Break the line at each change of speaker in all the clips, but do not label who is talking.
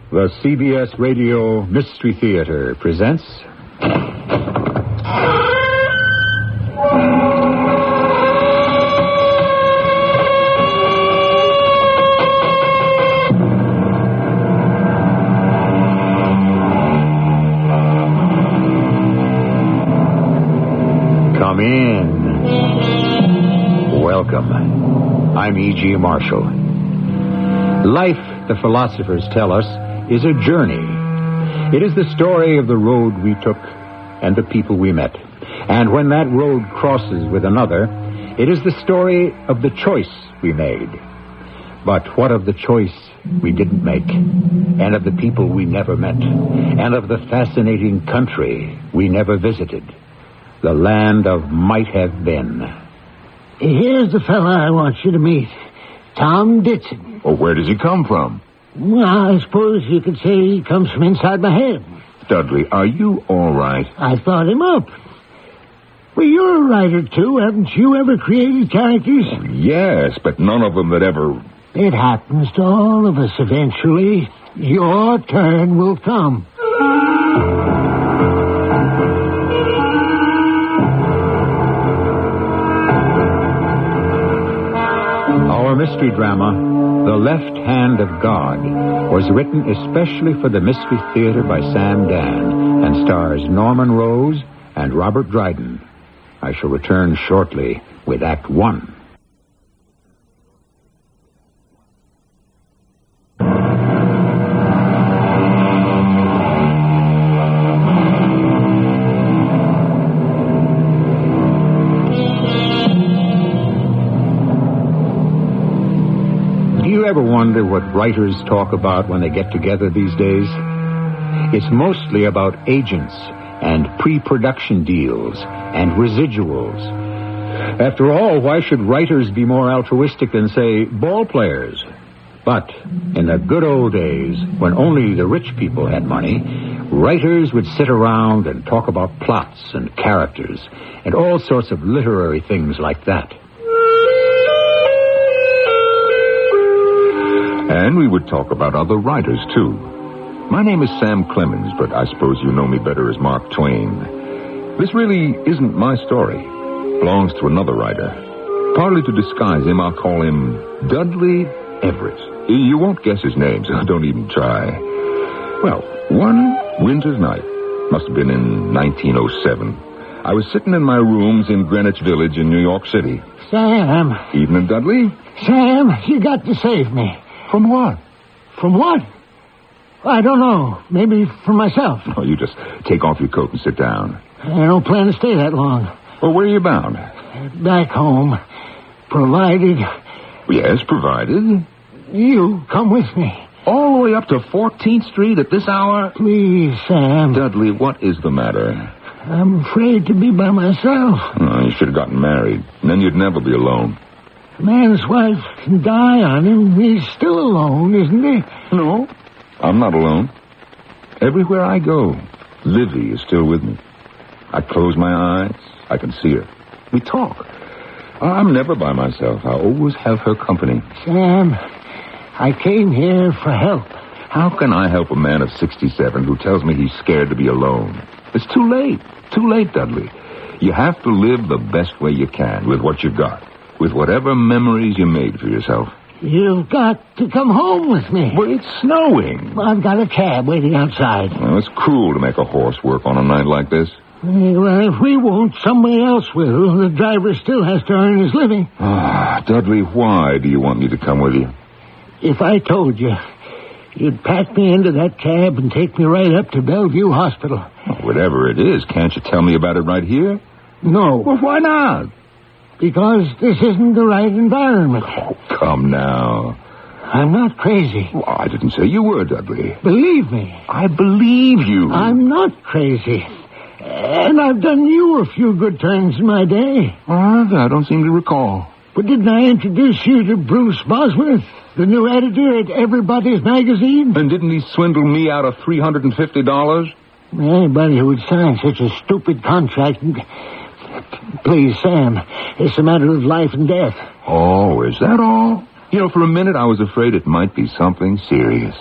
The CBS Radio Mystery Theater presents... Come in. Welcome. I'm E.G. Marshall. Life, the philosophers tell us, is a journey. It is the story of the road we took and the people we met. And when that road crosses with another, it is the story of the choice we made. But what of the choice we didn't make? And of the people we never met? And of the fascinating country we never visited? The land of might have been.
Here's the fella I want you to meet. Tom Ditson.
Well, where does he come from?
Well, I suppose you could say he comes from inside my head.
Dudley, are you all right?
I thought him up. Well, you're a writer, too. Haven't you ever created characters?
Yes, but none of them that ever...
It happens to all of us eventually. Your turn will come.
Our mystery drama, The Left Hand of God, was written especially for the Mystery Theater by Sam Dan and stars Norman Rose and Robert Dryden. I shall return shortly with Act One. Do you ever wonder what writers talk about when they get together these days? It's mostly about agents and pre-production deals and residuals. After all, why should writers be more altruistic than, say, ball players? But in the good old days, when only the rich people had money, writers would sit around and talk about plots and characters and all sorts of literary things like that.
And we would talk about other writers, too. My name is Sam Clemens, but I suppose you know me better as Mark Twain. This really isn't my story. It belongs to another writer. Partly to disguise him, I'll call him Dudley Everett. You won't guess his name, so don't even try. Well, one winter's night, must have been in 1907, I was sitting in my rooms in Greenwich Village in New York City.
Sam.
Evening, Dudley.
Sam, you got to save me.
From what?
From what? I don't know. Maybe from myself.
Oh, you just take off your coat and sit down.
I don't plan to stay that long.
Well, where are you bound?
Back home. Provided...
Yes, provided.
You come with me.
All the way up to 14th Street at this hour?
Please, Sam.
Dudley, what is the matter?
I'm afraid to be by myself.
Oh, you should have gotten married. And then you'd never be alone.
A man's wife can die on him. He's still alone, isn't he?
No, I'm not alone. Everywhere I go, Livy is still with me. I close my eyes, I can see her. We talk. I'm never by myself. I always have her company.
Sam, I came here for help.
How can I help a man of 67 who tells me he's scared to be alone? It's too late. Too late, Dudley. You have to live the best way you can with what you've got. With whatever memories you made for yourself.
You've got to come home with me.
But it's snowing.
I've got a cab waiting outside.
Well, it's cruel to make a horse work on a night like this.
Well, if we won't, somebody else will. The driver still has to earn his living.
Ah, Dudley, why do you want me to come with you?
If I told you, you'd pack me into that cab and take me right up to Bellevue Hospital.
Well, whatever it is, can't you tell me about it right here?
No.
Well, why not?
Because this isn't the right environment.
Oh, come now.
I'm not crazy.
Well, I didn't say you were, Dudley.
Believe me.
I believe you.
I'm not crazy. And I've done you a few good turns in my day.
I don't seem to recall.
But didn't I introduce you to Bruce Bosworth, the new editor at Everybody's Magazine?
And didn't he swindle me out of $350?
Anybody who would sign such a stupid contract... Please, Sam, it's a matter of life and death.
Oh, is that all? You know, for a minute I was afraid it might be something serious.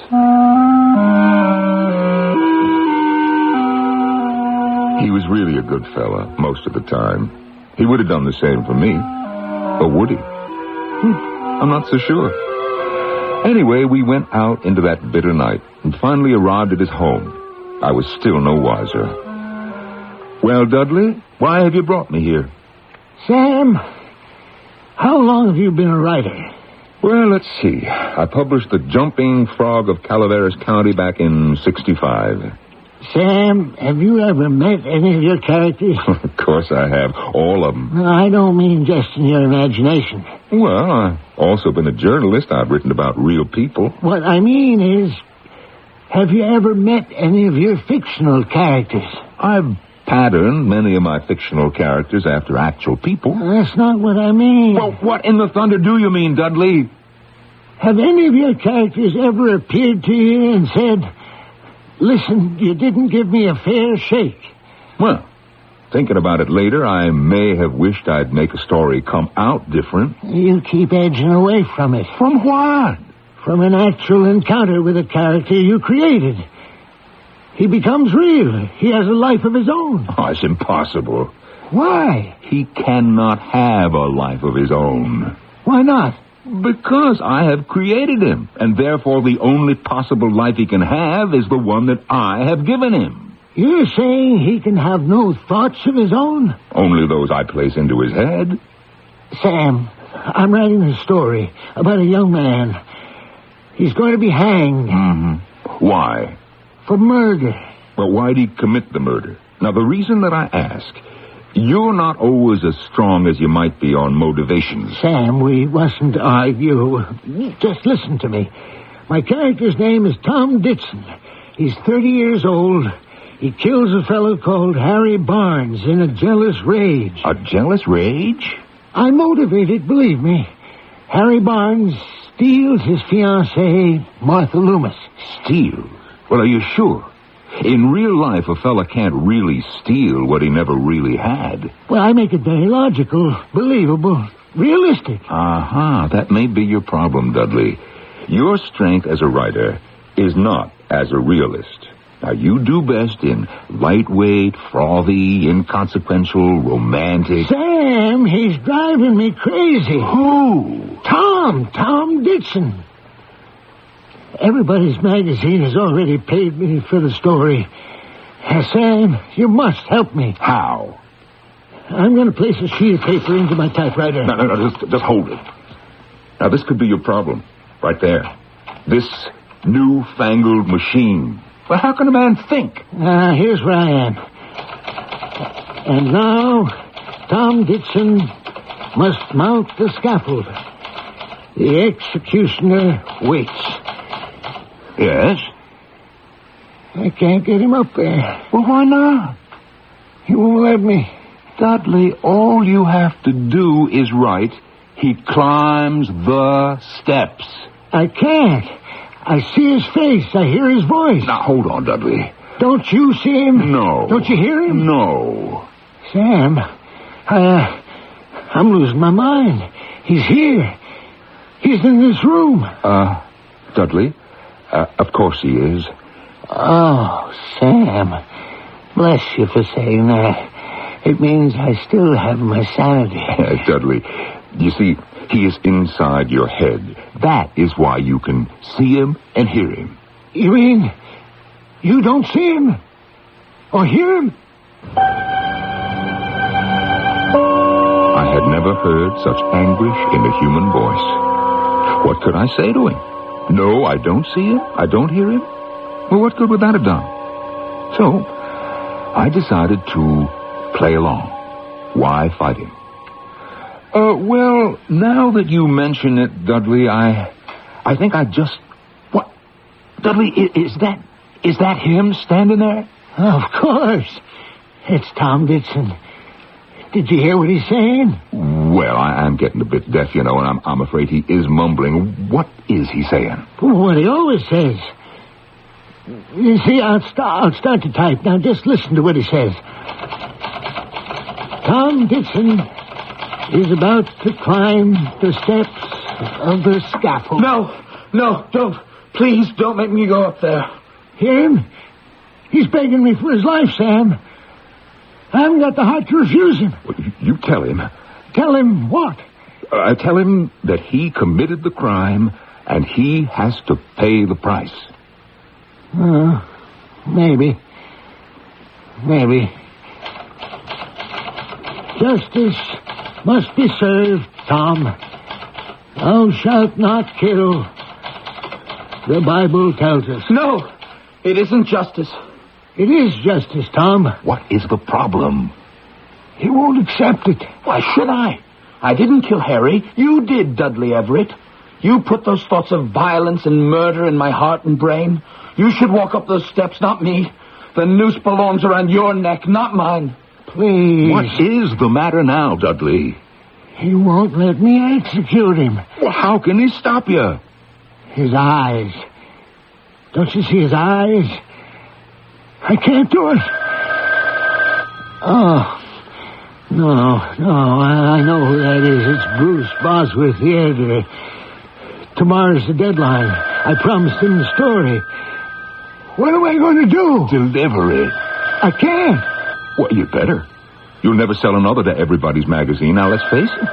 He was really a good fella most of the time. He would have done the same for me. Or would he? I'm not so sure. Anyway, we went out into that bitter night and finally arrived at his home. I was still no wiser. Well, Dudley, why have you brought me here?
Sam, how long have you been a writer?
Well, let's see. I published The Jumping Frog of Calaveras County back in '65.
Sam, have you ever met any of your characters?
Of course I have. All of them.
No, I don't mean just in your imagination.
Well, I've also been a journalist. I've written about real people.
What I mean is, have you ever met any of your fictional characters?
I've patterned many of my fictional characters after actual people.
That's not what I mean.
Well, what in the thunder do you mean, Dudley?
Have any of your characters ever appeared to you and said, "Listen, you didn't give me a fair shake"?
Well, thinking about it later, I may have wished I'd make a story come out different.
You keep edging away from it.
From what?
From an actual encounter with a character you created. He becomes real. He has a life of his own.
Oh, it's impossible.
Why?
He cannot have a life of his own.
Why not?
Because I have created him, and therefore the only possible life he can have is the one that I have given him.
You're saying he can have no thoughts of his own?
Only those I place into his head.
Sam, I'm writing a story about a young man. He's going to be hanged.
Mm-hmm. Why?
For murder.
Well, why'd he commit the murder? Now, the reason that I ask, you're not always as strong as you might be on motivations.
Sam, we mustn't argue. Just listen to me. My character's name is Tom Ditson. He's 30 years old. He kills a fellow called Harry Barnes in a jealous rage.
A jealous rage?
I'm motivated, believe me. Harry Barnes steals his fiancée, Martha Loomis.
Steals? Well, are you sure? In real life, a fella can't really steal what he never really had.
Well, I make it very logical, believable, realistic.
Uh-huh. That may be your problem, Dudley. Your strength as a writer is not as a realist. Now, you do best in lightweight, frothy, inconsequential, romantic...
Sam, he's driving me crazy.
Who?
Tom Ditson. Everybody's magazine has already paid me for the story. Sam, you must help me.
How?
I'm going to place a sheet of paper into my typewriter.
No, just hold it. Now, this could be your problem. Right there. This newfangled machine. Well, how can a man think?
Here's where I am. And now, Tom Ditson must mount the scaffold. The executioner waits.
Yes?
I can't get him up there.
Well, why not?
He won't let me.
Dudley, all you have to do is write, "He climbs the steps."
I can't. I see his face. I hear his voice.
Now, hold on, Dudley.
Don't you see him?
No.
Don't you hear him?
No.
Sam, I'm losing my mind. He's here. He's in this room.
Dudley, of course he is.
Oh, Sam. Bless you for saying that. It means I still have my sanity.
Dudley, you see, he is inside your head. That is why you can see him and hear him.
You mean you don't see him? Or hear him?
I had never heard such anguish in a human voice. What could I say to him? No, I don't see him. I don't hear him. Well, what good would that have done? So, I decided to play along. Why fight him? Well, now that you mention it, Dudley, I think I just... What? Dudley, is that him standing there?
Of course. It's Tom Ditson. Did you hear what he's saying?
Well, I'm getting a bit deaf, you know, and I'm afraid he is mumbling. What is he saying?
What he always says. You see, I'll start to type. Now, just listen to what he says. Tom Ditson is about to climb the steps of the scaffold.
No, don't. Please, don't make me go up there.
Hear him? He's begging me for his life, Sam. I haven't got the heart to refuse him.
Well, you tell him.
Tell him what?
Tell him that he committed the crime and he has to pay the price.
Maybe. Justice must be served, Tom. Thou shalt not kill. The Bible tells us.
No, it isn't justice.
It is justice, Tom.
What is the problem?
He won't accept it.
Why should I? I didn't kill Harry. You did, Dudley Everett. You put those thoughts of violence and murder in my heart and brain. You should walk up those steps, not me. The noose belongs around your neck, not mine.
Please.
What is the matter now, Dudley?
He won't let me execute him.
Well, how can he stop you?
His eyes. Don't you see his eyes? I can't do it. Oh, no, I know who that is. It's Bruce Bosworth, the editor. Tomorrow's the deadline. I promised him the story. What am I going to do?
Deliver it.
I can't.
Well, you better. You'll never sell another to Everybody's Magazine. Now, let's face it.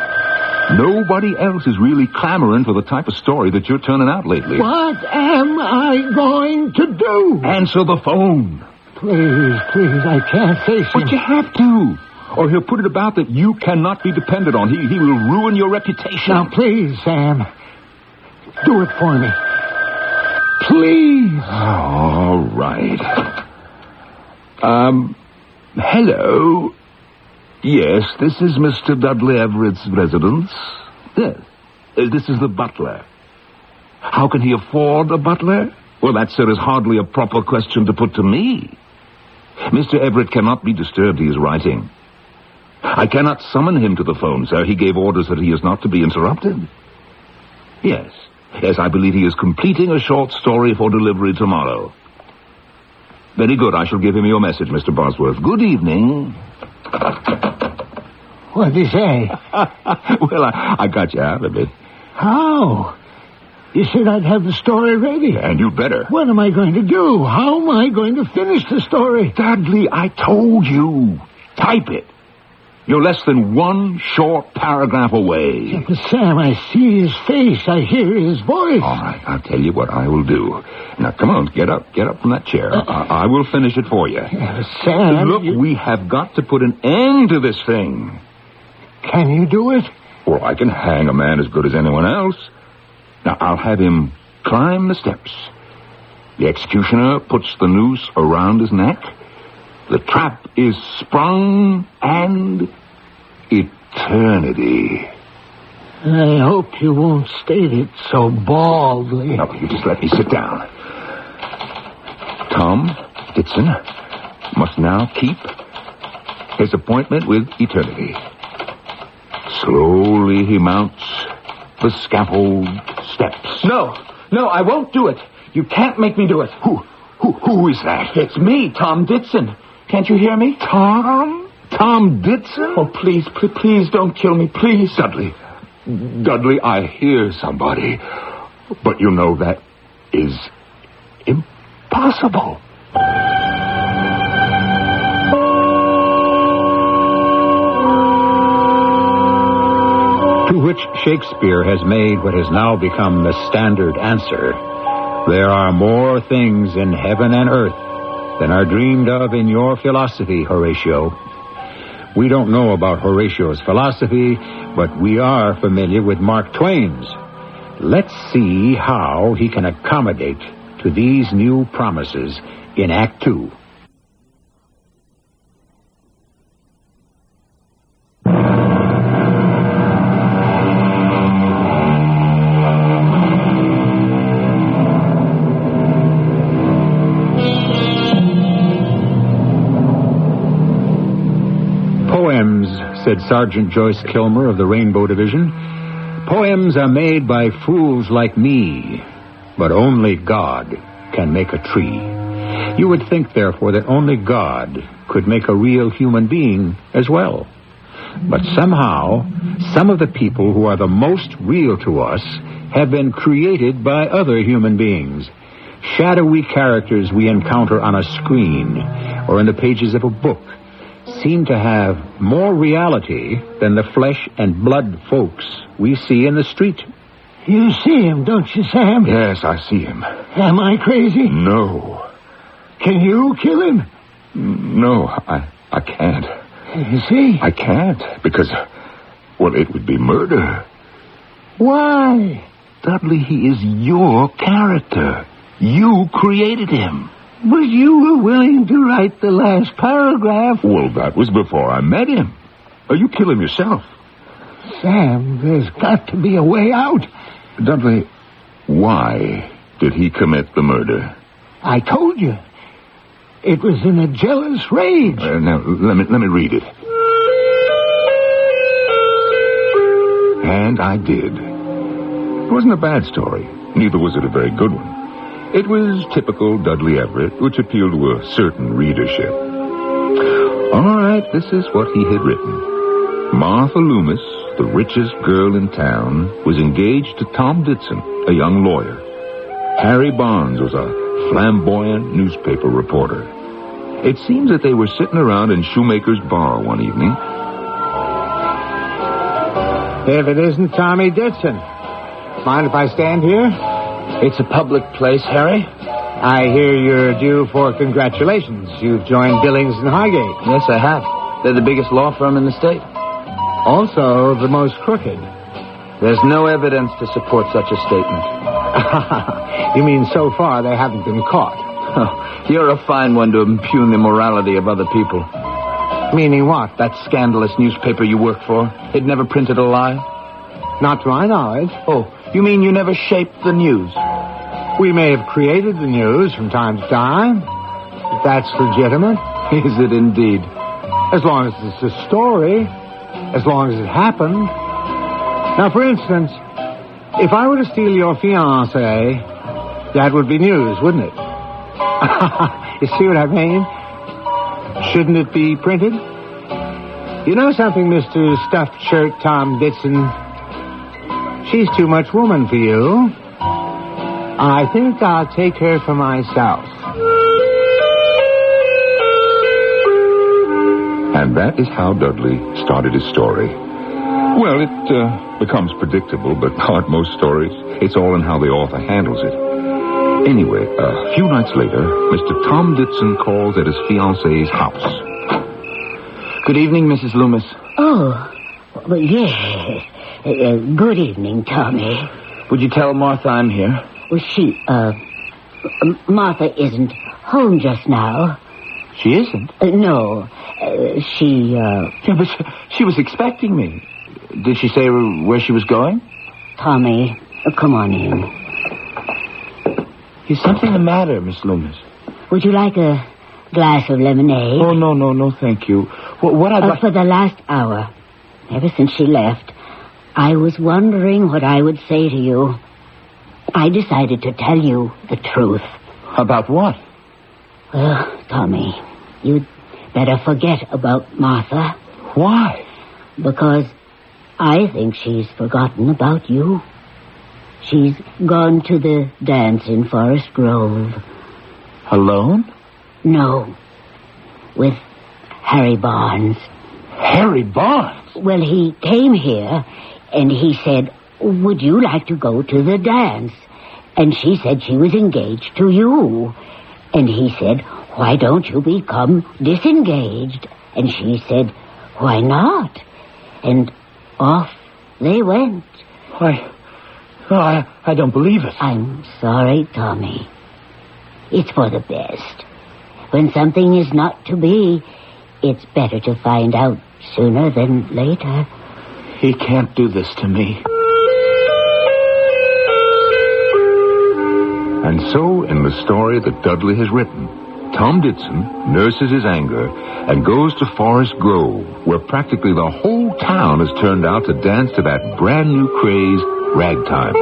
Nobody else is really clamoring for the type of story that you're turning out lately.
What am I going to do?
Answer the phone.
Please, I can't face him.
But you have to. Or he'll put it about that you cannot be depended on. He will ruin your reputation.
Now, please, Sam. Do it for me. Please.
All right. Hello. Yes, this is Mr. Dudley Everett's residence. Yes. This is the butler. How can he afford a butler? Well, that, sir, is hardly a proper question to put to me. Mr. Everett cannot be disturbed. He is writing. I cannot summon him to the phone, sir. He gave orders that he is not to be interrupted. Yes, I believe he is completing a short story for delivery tomorrow. Very good. I shall give him your message, Mr. Bosworth. Good evening.
What'd he say?
Well, I got you out of it.
How? You said I'd have the story ready.
And you'd better.
What am I going to do? How am I going to finish the story?
Dudley, I told you. Type it. You're less than one short paragraph away.
Yeah, but Sam, I see his face. I hear his voice.
All right, I'll tell you what I will do. Now, come on, get up from that chair. I will finish it for you.
Sam...
Look, we have got to put an end to this thing.
Can you do it?
Well, I can hang a man as good as anyone else. Now, I'll have him climb the steps. The executioner puts the noose around his neck. The trap is sprung, and eternity.
I hope you won't state it so baldly.
Now, you just let me sit down. Tom Ditson must now keep his appointment with eternity. Slowly he mounts the scaffold steps.
No, I won't do it. You can't make me do it.
Who is that?
It's me, Tom Ditson. Can't you hear me?
Tom Ditson?
Oh, please don't kill me, please.
Dudley, I hear somebody. But you know that is impossible.
To which Shakespeare has made what has now become the standard answer. There are more things in heaven and earth than are dreamed of in your philosophy, Horatio. We don't know about Horatio's philosophy, but we are familiar with Mark Twain's. Let's see how he can accommodate to these new promises in Act 2. Said Sergeant Joyce Kilmer of the Rainbow Division. Poems are made by fools like me, but only God can make a tree. You would think, therefore, that only God could make a real human being as well. But somehow, some of the people who are the most real to us have been created by other human beings. Shadowy characters we encounter on a screen or in the pages of a book seem to have more reality than the flesh and blood folks we see in the street.
You see him, don't you, Sam?
Yes, I see him.
Am I crazy?
No.
Can you kill him?
No, I can't.
You see?
I can't, because, well, it would be murder.
Why?
Dudley, he is your character. You created him.
But you were willing to write the last paragraph.
Well, that was before I met him. You kill him yourself.
Sam, there's got to be a way out.
Dudley, why did he commit the murder?
I told you. It was in a jealous rage.
Now, let me read it. And I did. It wasn't a bad story. Neither was it a very good one. It was typical Dudley Everett, which appealed to a certain readership. All right, this is what he had written. Martha Loomis, the richest girl in town, was engaged to Tom Ditson, a young lawyer. Harry Barnes was a flamboyant newspaper reporter. It seems that they were sitting around in Shoemaker's bar one evening.
If it isn't Tommy Ditson. Mind if I stand here?
It's a public place, Harry.
I hear you're due for congratulations. You've joined Billings and Highgate.
Yes, I have. They're the biggest law firm in the state.
Also, the most crooked.
There's no evidence to support such a statement.
You mean so far they haven't been caught?
Oh, you're a fine one to impugn the morality of other people.
Meaning what?
That scandalous newspaper you work for, it never printed a lie?
Not to my knowledge.
Oh, you mean you never shaped the news?
We may have created the news from time to time. If that's legitimate.
Is it indeed?
As long as it's a story. As long as it happened. Now, for instance, if I were to steal your fiancée, that would be news, wouldn't it? You see what I mean? Shouldn't it be printed? You know something, Mr. Stuffed Shirt Tom Ditson? She's too much woman for you. I think I'll take her for myself.
And that is how Dudley started his story. Well, it becomes predictable, but like most stories, it's all in how the author handles it. Anyway, a few nights later, Mr. Tom Ditson calls at his fiancée's house.
Good evening, Mrs. Loomis.
Oh, well, yes. Good evening, Tommy.
Would you tell Martha I'm here?
Well, Martha isn't home just now.
She isn't?
No.
Yeah, but she was expecting me. Did she say where she was going?
Tommy, come on in.
Is something the matter, Miss Loomis?
Would you like a glass of lemonade?
Oh, no, thank you. What I'd like...
For the last hour, ever since she left, I was wondering what I would say to you. I decided to tell you the truth.
About what?
Well, Tommy, you'd better forget about Martha.
Why?
Because I think she's forgotten about you. She's gone to the dance in Forest Grove.
Alone?
No. With Harry Barnes.
Harry Barnes?
Well, he came here and he said, would you like to go to the dance? And she said she was engaged to you. And he said, why don't you become disengaged? And she said, why not? And off they went.
Why, I don't believe it.
I'm sorry, Tommy. It's for the best. When something is not to be, it's better to find out sooner than later.
He can't do this to me.
And so, in the story that Dudley has written, Tom Ditson nurses his anger and goes to Forest Grove, where practically the whole town has turned out to dance to that brand new craze, ragtime.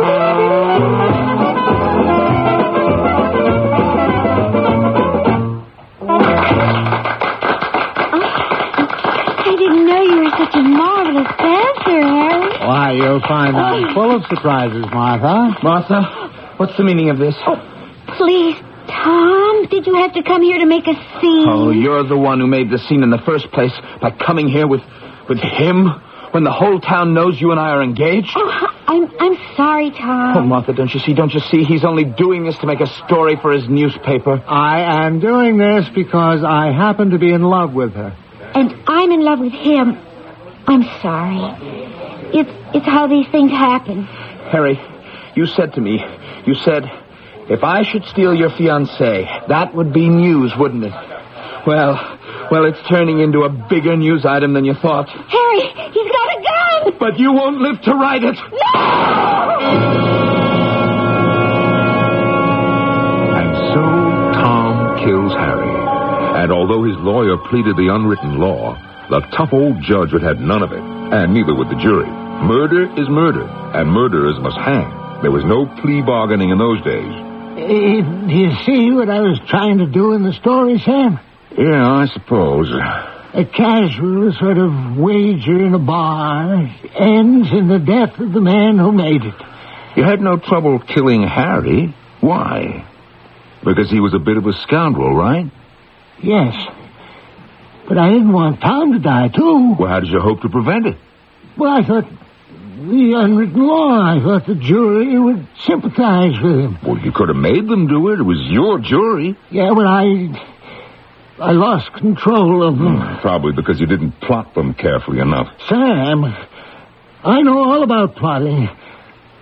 I didn't know you were such a
You'll find I'm full of surprises, Martha.
Martha, what's the meaning of this?
Please, Tom, did you have to come here to make a scene?
Oh, you're the one who made the scene in the first place by coming here with him when the whole town knows you and I are engaged.
Oh, I'm sorry, Tom.
Oh, Martha, don't you see? He's only doing this to make a story for his newspaper.
I am doing this because I happen to be in love with her.
And I'm in love with him. I'm sorry. It's how these things happen.
Harry, you said to me, if I should steal your fiancée, that would be news, wouldn't it? Well, it's turning into a bigger news item than you thought.
Harry, he's got a gun!
But you won't live to write it.
No!
And so Tom kills Harry. And although his lawyer pleaded the unwritten law, the tough old judge would have none of it, and neither would the jury. Murder is murder, and murderers must hang. There was no plea bargaining in those days.
Do you see what I was trying to do in the story, Sam?
Yeah, I suppose.
A casual sort of wager in a bar ends in the death of the man who made it.
You had no trouble killing Harry. Why? Because he was a bit of a scoundrel, right?
Yes. But I didn't want Tom to die, too.
Well, how did you hope to prevent it?
Well, I thought the unwritten law. I thought the jury would sympathize with him.
Well, you could have made them do it. It was your jury.
Yeah, but I lost control of them.
Probably because you didn't plot them carefully enough.
Sam, I know all about plotting,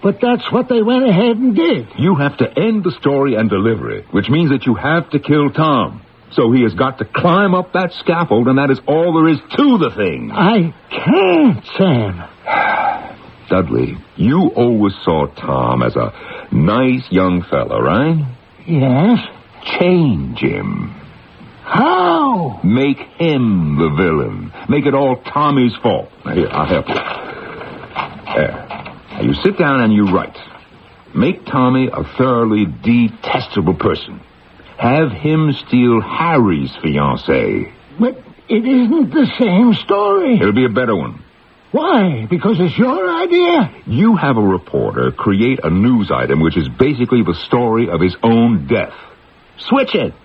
but that's what they went ahead and did.
You have to end the story and deliver it, which means that you have to kill Tom. So he has got to climb up that scaffold, and that is all there is to the thing.
I can't, Sam.
Dudley, you always saw Tom as a nice young fella, right?
Yes.
Change him.
How?
Make him the villain. Make it all Tommy's fault. Now, here, I'll help you. There. Now, you sit down and you write. Make Tommy a thoroughly detestable person. Have him steal Harry's fiancée.
But it isn't the same story.
It'll be a better one.
Why? Because it's your idea?
You have a reporter create a news item which is basically the story of his own death. Switch it.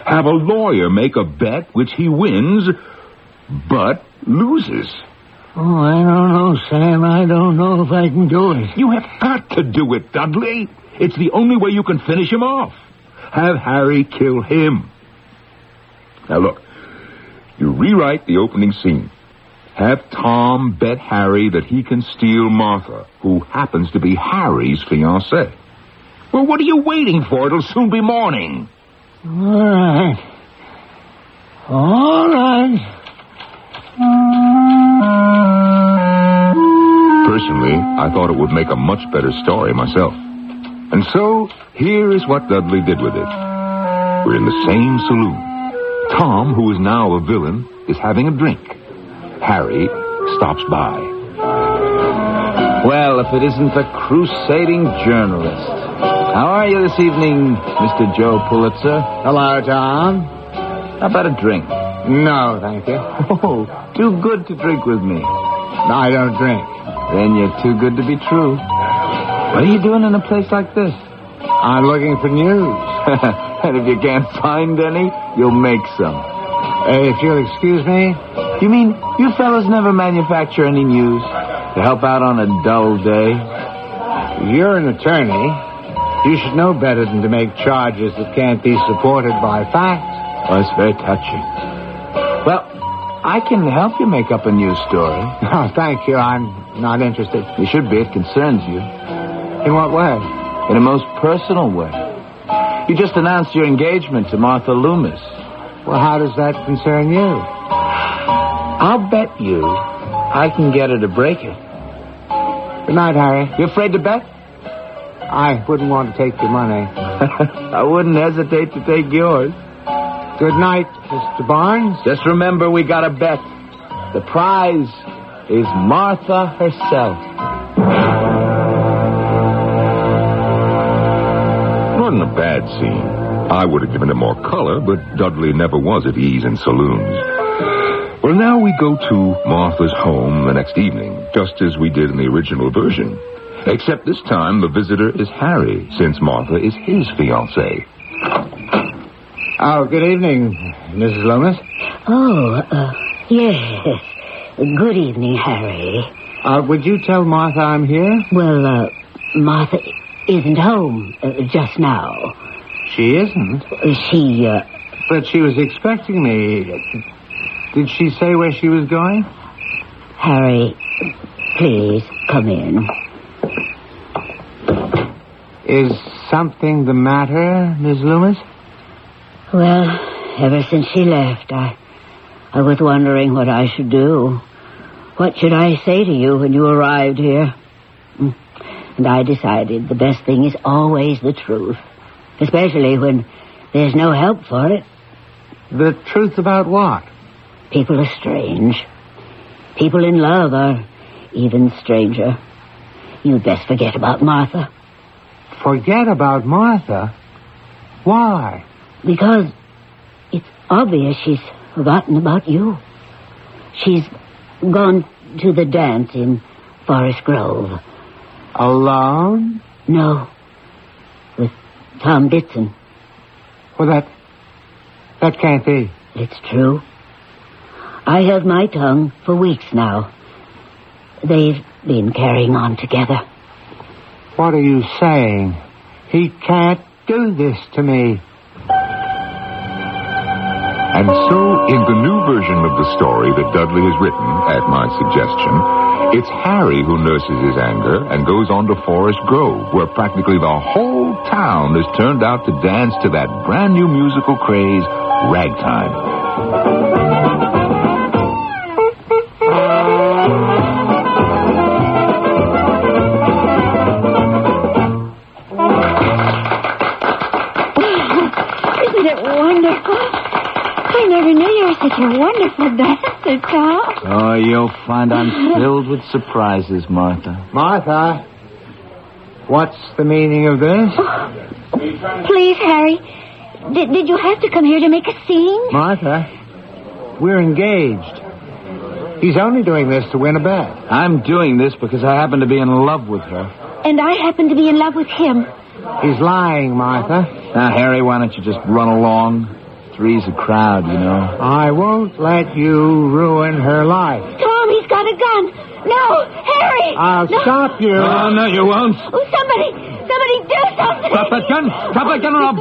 Have a lawyer make a bet which he wins, but loses.
Oh, I don't know, Sam. I don't know if I can do it.
You have got to do it, Dudley. It's the only way you can finish him off. Have Harry kill him. Now, look. You rewrite the opening scene. Have Tom bet Harry that he can steal Martha, who happens to be Harry's fiancée. Well, what are you waiting for? It'll soon be morning.
All right.
Personally, I thought it would make a much better story myself. And so, here is what Dudley did with it. We're in the same saloon. Tom, who is now a villain, is having a drink. Harry stops by.
Well, if it isn't the crusading journalist. How are you this evening, Mr. Joe Pulitzer?
Hello, Tom.
How about a drink?
No, thank you.
Oh, too good to drink with me.
I don't drink.
Then you're too good to be true. What are you doing in a place like this?
I'm looking for news.
And if you can't find any, you'll make some.
If you'll excuse me.
You mean you fellas never manufacture any news to help out on a dull day?
You're an attorney. You should know better than to make charges that can't be supported by facts.
Oh, it's very touching. Well, I can help you make up a news story.
Oh, thank you. I'm not interested.
You should be. It concerns you.
In what way?
In a most personal way. You just announced your engagement to Martha Loomis.
Well, how does that concern you?
I'll bet you I can get her to break it.
Good night, Harry.
You afraid to bet?
I wouldn't want to take your money.
I wouldn't hesitate to take yours.
Good night, Mr. Barnes.
Just remember we got a bet. The prize is Martha herself.
It wasn't a bad scene. I would have given it more color, but Dudley never was at ease in saloons. Well, now we go to Martha's home the next evening, just as we did in the original version. Except this time the visitor is Harry, since Martha is his fiancée.
Oh, good evening, Mrs. Loomis.
Oh, yes. Good evening, Harry.
Would you tell Martha I'm here?
Well, Martha isn't home just now.
She isn't?
But
she was expecting me. Did she say where she was going?
Harry, please, come in.
Is something the matter, Miss Loomis?
Well, ever since she left, I was wondering what I should do. What should I say to you when you arrived here? And I decided the best thing is always the truth, especially when there's no help for it.
The truth about what?
People are strange. People in love are even stranger. You'd best forget about Martha.
Forget about Martha? Why?
Because it's obvious she's forgotten about you. She's gone to the dance in Forest Grove.
Alone?
No. With Tom Ditson.
Well, that can't be.
It's true. I held my tongue for weeks now. They've been carrying on together.
What are you saying? He can't do this to me.
And so, in the new version of the story that Dudley has written, at my suggestion, it's Harry who nurses his anger and goes on to Forest Grove, where practically the whole town has turned out to dance to that brand new musical craze, ragtime.
Such a wonderful dancer, Tom.
Oh, you'll find I'm filled with surprises, Martha.
Martha, what's the meaning of this?
Oh, please, Harry. Did you have to come here to make a scene?
Martha, we're engaged. He's only doing this to win a bet.
I'm doing this because I happen to be in love with her.
And I happen to be in love with him.
He's lying, Martha.
Now, Harry, why don't you just run along? Three's a crowd, you know.
I won't let you ruin her life.
Tom, he's got a gun. No, Harry!
I'll stop you.
Oh, no, you won't.
Oh, somebody do something.
Drop that gun. Drop that gun or I'll...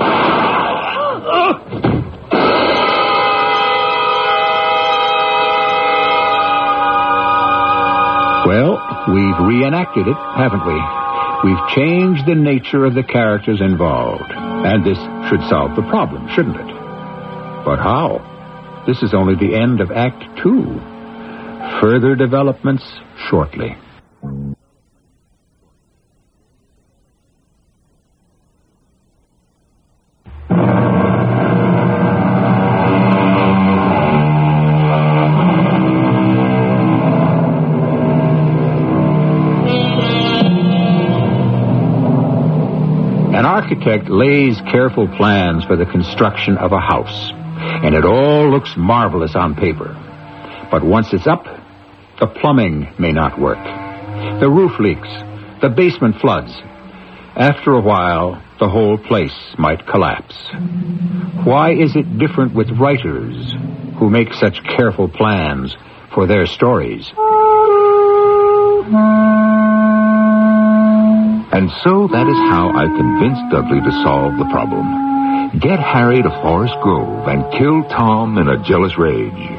Well, we've reenacted it, haven't we? We've changed the nature of the characters involved. And this should solve the problem, shouldn't it? But how? This is only the end of Act 2. Further developments shortly. An architect lays careful plans for the construction of a house. And it all looks marvelous on paper. But once it's up, the plumbing may not work. The roof leaks. The basement floods. After a while, the whole place might collapse. Why is it different with writers who make such careful plans for their stories?
And so that is how I convinced Dudley to solve the problem. Get Harry to Forest Grove and kill Tom in a jealous rage.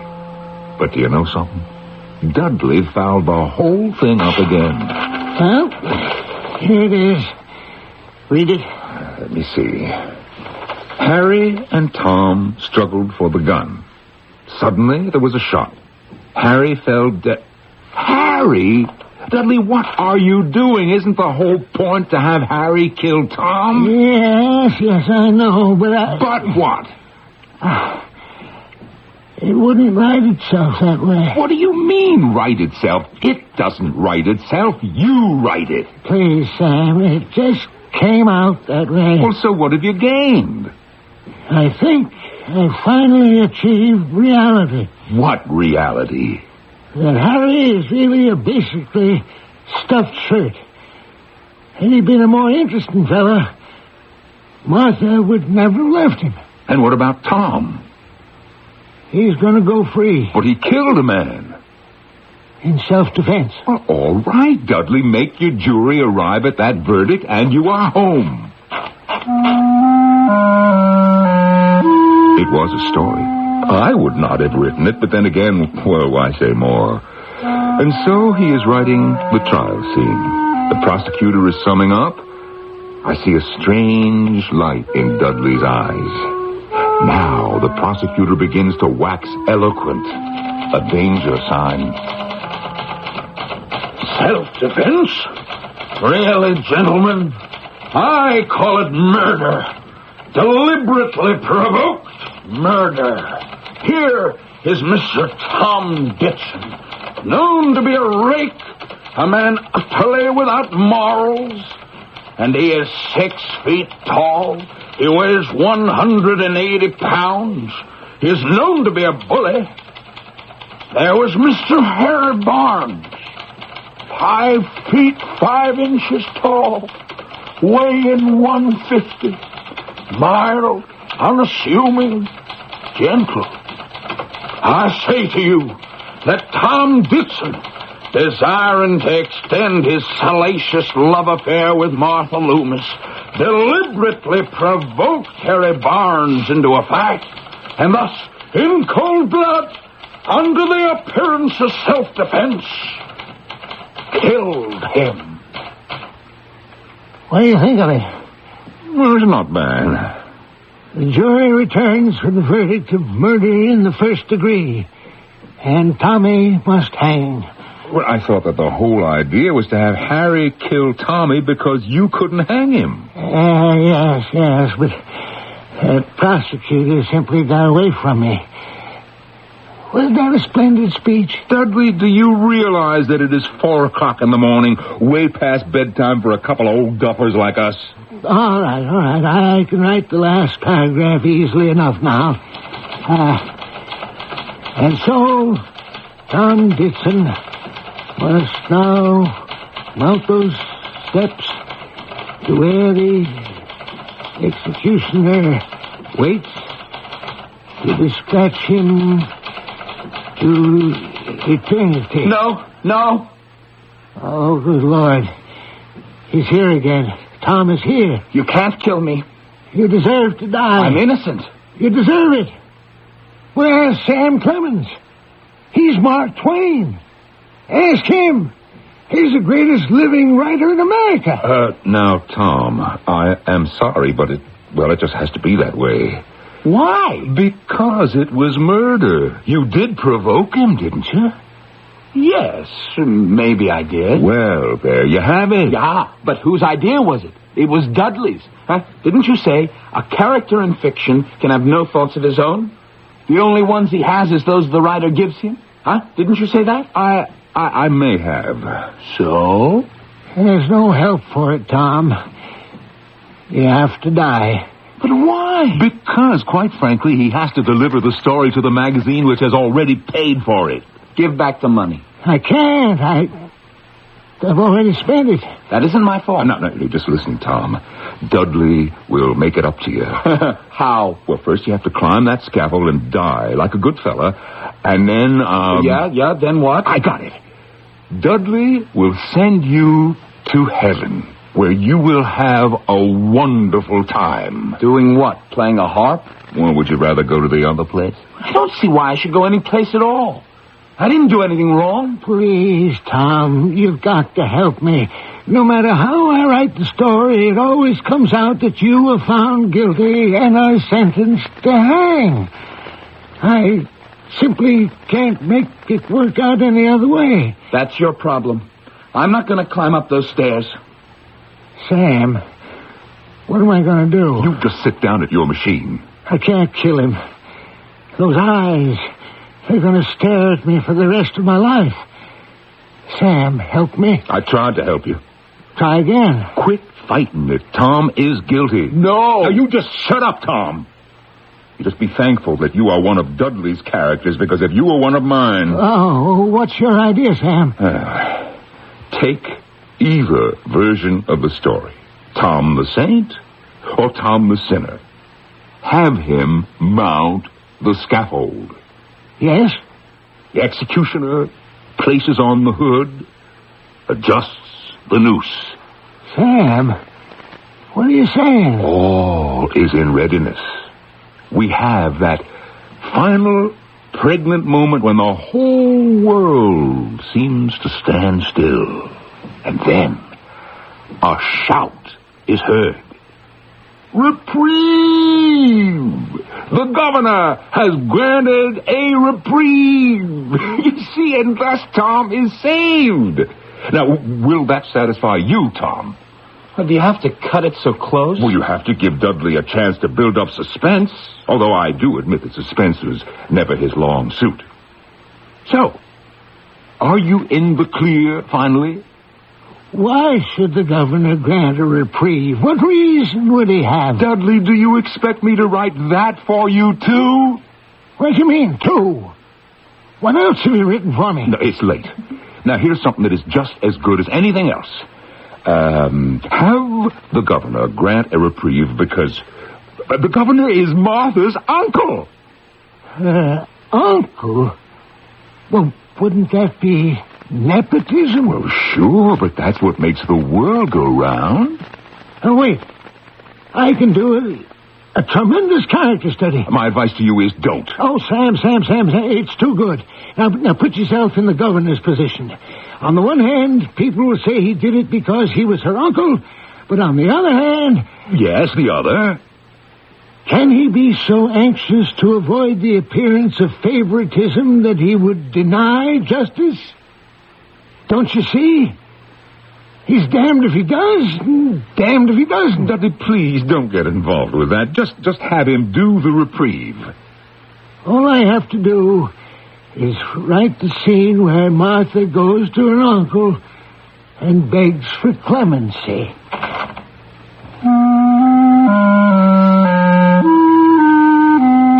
But do you know something? Dudley fouled the whole thing up again.
Well, here it is. Read it.
Let me see. Harry and Tom struggled for the gun. Suddenly, there was a shot. Harry fell dead. Harry? Dudley, what are you doing? Isn't the whole point to have Harry kill Tom?
Yes, I know, but
But what?
It wouldn't write itself that way.
What do you mean, write itself? It doesn't write itself. You write it.
Please, Sam, it just came out that way.
Well, so what have you gained?
I think I finally achieved reality.
What reality?
That Harry is really a basically stuffed shirt. Had he been a more interesting fella, Martha would never have left him.
And what about Tom?
He's going to go free.
But he killed a man.
In self-defense.
Well, all right, Dudley. Make your jury arrive at that verdict, and you are home. It was a story. I would not have written it, but then again, well, why say more? And so he is writing the trial scene. The prosecutor is summing up. I see a strange light in Dudley's eyes. Now the prosecutor begins to wax eloquent. A danger sign.
Self-defense? Really, gentlemen? I call it murder. Deliberately provoked murder. Here is Mr. Tom Ditson, known to be a rake, a man utterly without morals, and he is 6 feet tall. He weighs 180 pounds. He is known to be a bully. There was Mr. Harry Barnes, 5 feet 5 inches tall, weighing 150, mild, unassuming, gentle. I say to you that Tom Ditson, desiring to extend his salacious love affair with Martha Loomis, deliberately provoked Harry Barnes into a fight, and thus, in cold blood, under the appearance of self-defense, killed him.
What do you think of it?
Well, it's not bad.
The jury returns with the verdict of murder in the first degree, and Tommy must hang.
Well, I thought that the whole idea was to have Harry kill Tommy because you couldn't hang him.
Yes, but the prosecutor simply got away from me. Wasn't that a splendid speech?
Dudley, do you realize that it is 4 o'clock in the morning, way past bedtime for a couple of old duffers like us?
All right. I can write the last paragraph easily enough now. And so, Tom Ditson must now mount those steps to where the executioner waits to dispatch him to eternity.
No.
Oh, good Lord. He's here again. Tom is here.
You can't kill me.
You deserve to die.
I'm innocent.
You deserve it. Where's Sam Clemens? He's Mark Twain. Ask him. He's the greatest living writer in America.
Now, Tom, I am sorry, but it just has to be that way.
Why?
Because it was murder. You did provoke him, didn't you?
Yes, maybe I did.
Well, there you have it.
Yeah, but whose idea was it? It was Dudley's. Huh? Didn't you say a character in fiction can have no thoughts of his own? The only ones he has is those the writer gives him? Huh? Didn't you say that?
I may have.
So?
There's no help for it, Tom. You have to die.
But why?
Because, quite frankly, he has to deliver the story to the magazine which has already paid for it.
Give back the money.
I can't. I've already spent it.
That isn't my fault.
No, just listen, Tom. Dudley will make it up to you.
How?
Well, first you have to climb that scaffold and die like a good fella. And then,
Yeah, then what?
I got it. Dudley will send you to heaven, where you will have a wonderful time.
Doing what? Playing a harp?
Well, would you rather go to the other place?
I don't see why I should go any place at all. I didn't do anything wrong.
Please, Tom, you've got to help me. No matter how I write the story, it always comes out that you were found guilty and are sentenced to hang. I simply can't make it work out any other way.
That's your problem. I'm not going to climb up those stairs.
Sam, what am I going to do?
You just sit down at your machine.
I can't kill him. Those eyes, they're going to stare at me for the rest of my life. Sam, help me.
I tried to help you.
Try again.
Quit fighting it. Tom is guilty.
No.
Now, you just shut up, Tom. You just be thankful that you are one of Dudley's characters, because if you were one of mine...
Oh, what's your idea, Sam?
Take either version of the story. Tom the Saint or Tom the Sinner. Have him mount the scaffold.
Yes?
The executioner places on the hood, adjusts the noose.
Sam, what are you saying?
All is in readiness. We have that final pregnant moment when the whole world seems to stand still. And then a shout is heard. Reprieve! The governor has granted a reprieve. You see, and thus Tom is saved. Now, will that satisfy you, Tom?
Do you have to cut it so close?
Well, you have to give Dudley a chance to build up suspense, although I do admit that suspense was never his long suit. So, are you in the clear, finally?
Why should the governor grant a reprieve? What reason would he have?
Dudley, do you expect me to write that for you, too?
What do you mean, too? What else have you written for me?
No, it's late. Now, here's something that is just as good as anything else. Have the governor grant a reprieve because the governor is Martha's uncle.
Uncle? Well, wouldn't that be nepotism?
Well, sure, but that's what makes the world go round.
Oh, wait. I can do a tremendous character study.
My advice to you is don't.
Oh, Sam, it's too good. Now put yourself in the governor's position. On the one hand, people will say he did it because he was her uncle, but on the other hand...
Yes, the other.
Can he be so anxious to avoid the appearance of favoritism that he would deny justice? Don't you see? He's damned if he does, damned if he doesn't.
Dudley, please don't get involved with that. Just have him do the reprieve.
All I have to do is write the scene where Martha goes to her uncle and begs for clemency.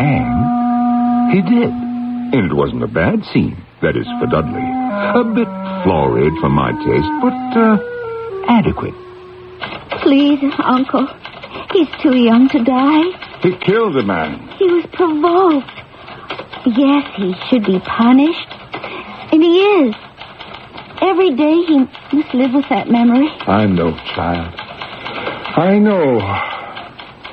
And he did. And it wasn't a bad scene, that is, for Dudley. A bit florid for my taste, but adequate.
Please, Uncle. He's too young to die.
He killed a man.
He was provoked. Yes, he should be punished. And he is. Every day he must live with that memory.
I know, child. I know.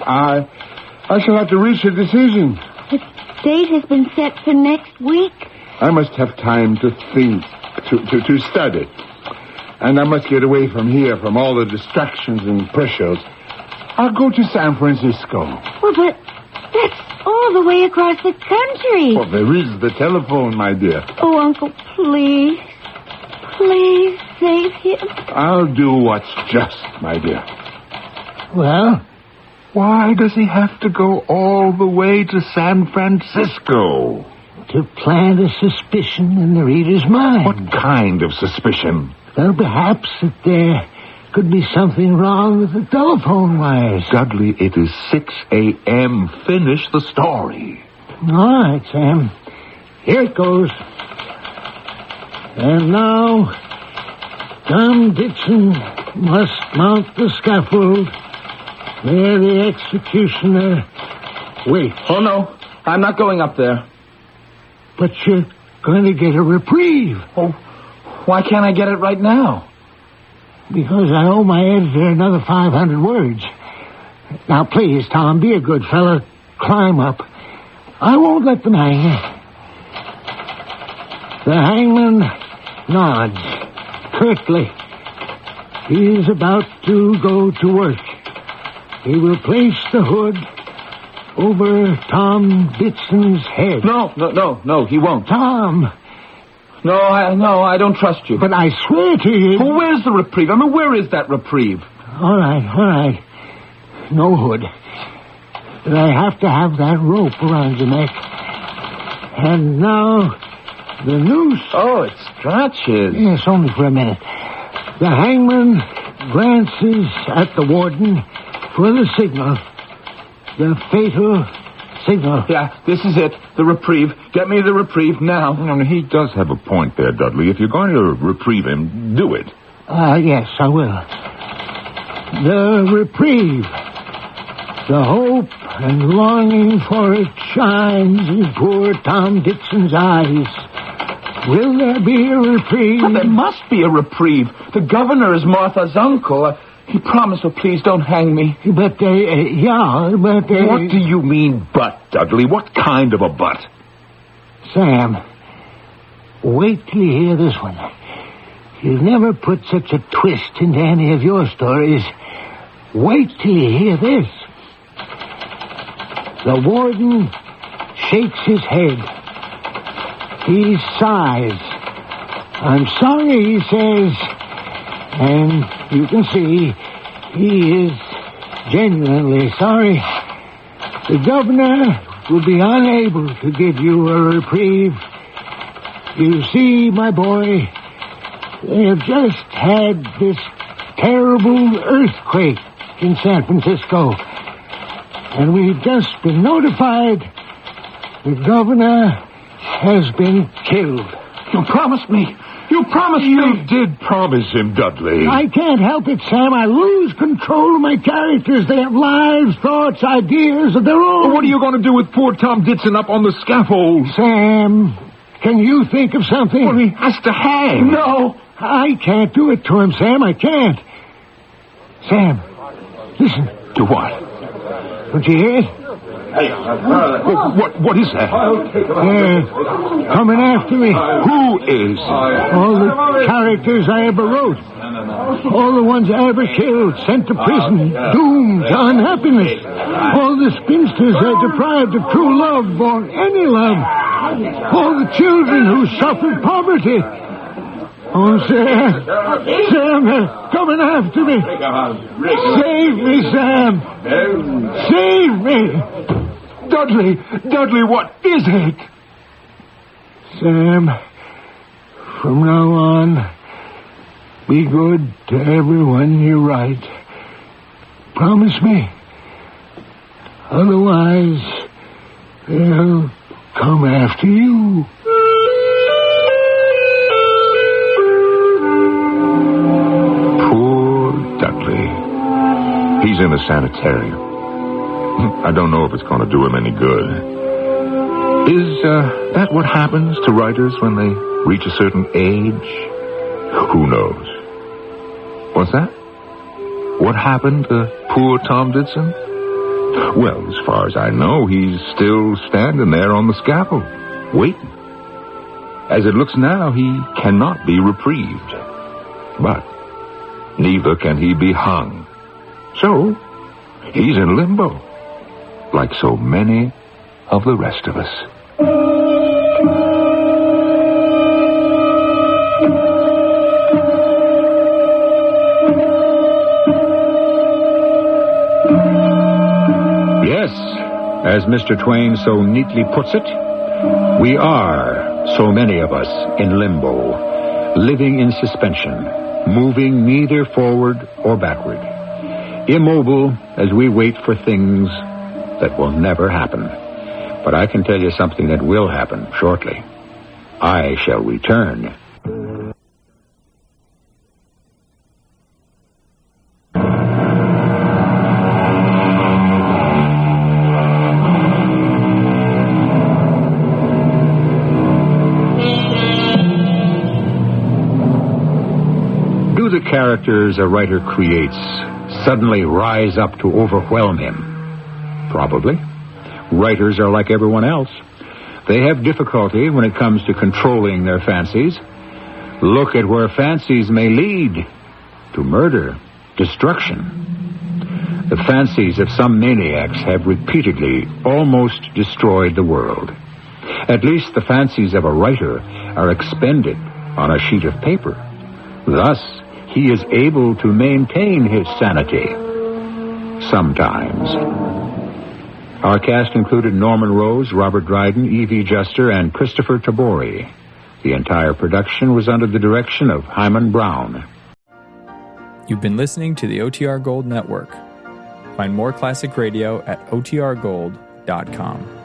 I shall have to reach a decision.
The date has been set for next week.
I must have time to think, to study. And I must get away from here, from all the distractions and pressures. I'll go to San Francisco.
Well, but that's all the way across the country.
Well, there is the telephone, my dear.
Oh, Uncle, please. Please save him.
I'll do what's just, my dear.
Well?
Why does he have to go all the way to San Francisco?
To plant a suspicion in the reader's mind.
What kind of suspicion?
Well, perhaps that there could be something wrong with the telephone wires.
Dudley, it is 6 a.m. Finish the story.
All right, Sam. Here it goes. And now, Tom Ditson must mount the scaffold where the executioner waits.
Oh, no. I'm not going up there.
But you're going to get a reprieve.
Oh, why can't I get it right now?
Because I owe my editor another 500 words. Now, please, Tom, be a good fella. Climb up. I won't let them hang you. The hangman nods curtly. He is about to go to work. He will place the hood over Tom Ditson's head.
No, he won't.
Tom!
No, I don't trust you.
But I swear to you...
Well, where's the reprieve? I mean, where is that reprieve?
All right. No hood. But I have to have that rope around your neck. And now, the noose...
Oh, it stretches.
Yes, only for a minute. The hangman glances at the warden for the signal. The fatal signal.
Yeah, this is it. The reprieve. Get me the reprieve now.
I mean, he does have a point there, Dudley. If you're going to reprieve him, do it.
Yes, I will. The reprieve. The hope and longing for it shines in poor Tom Dixon's eyes. Will there be a reprieve?
Well, there must be a reprieve. The governor is Martha's uncle. He promised, please don't hang me.
But,
What do you mean, but, Dudley? What kind of a but?
Sam, wait till you hear this one. You've never put such a twist into any of your stories. Wait till you hear this. The warden shakes his head. He sighs. I'm sorry, he says. And you can see he is genuinely sorry. The governor will be unable to give you a reprieve. You see, my boy, they have just had this terrible earthquake in San Francisco. And we've just been notified the governor has been killed.
You promised me. You promised me.
You did promise him, Dudley.
I can't help it, Sam. I lose control of my characters. They have lives, thoughts, ideas of their own.
Well, what are you going to do with poor Tom Ditson up on the scaffold?
Sam, can you think of something?
Well, he has to hang.
No, I can't do it to him, Sam. I can't. Sam, listen.
To what?
Don't you hear it?
What is that?
They're coming after me.
Who is?
All the characters I ever wrote. All the ones I ever killed, sent to prison, doomed to unhappiness. All the spinsters I deprived of true love or any love. All the children who suffered poverty. Oh, Sam. Sam, they're coming after me. Save me, Sam. Save me.
Dudley, what is it?
Sam, from now on, be good to everyone you write. Promise me. Otherwise, they'll come after you.
He's in a sanitarium. I don't know if it's going to do him any good. Is that what happens to writers when they reach a certain age? Who knows? What's that? What happened to poor Tom Ditson? Well, as far as I know, he's still standing there on the scaffold, waiting. As it looks now, he cannot be reprieved. But neither can he be hung. So, he's in limbo, like so many of the rest of us.
Yes, as Mr. Twain so neatly puts it, we are, so many of us, in limbo, living in suspension, moving neither forward or backward. Immobile as we wait for things that will never happen. But I can tell you something that will happen shortly. I shall return. Do the characters a writer creates suddenly rise up to overwhelm him? Probably. Writers are like everyone else. They have difficulty when it comes to controlling their fancies. Look at where fancies may lead. To murder, destruction. The fancies of some maniacs have repeatedly almost destroyed the world. At least the fancies of a writer are expended on a sheet of paper. Thus, he is able to maintain his sanity. Sometimes. Our cast included Norman Rose, Robert Dryden, Evie Juster, and Christopher Tabori. The entire production was under the direction of Hyman Brown.
You've been listening to the OTR Gold Network. Find more classic radio at otrgold.com. Ep1235.com.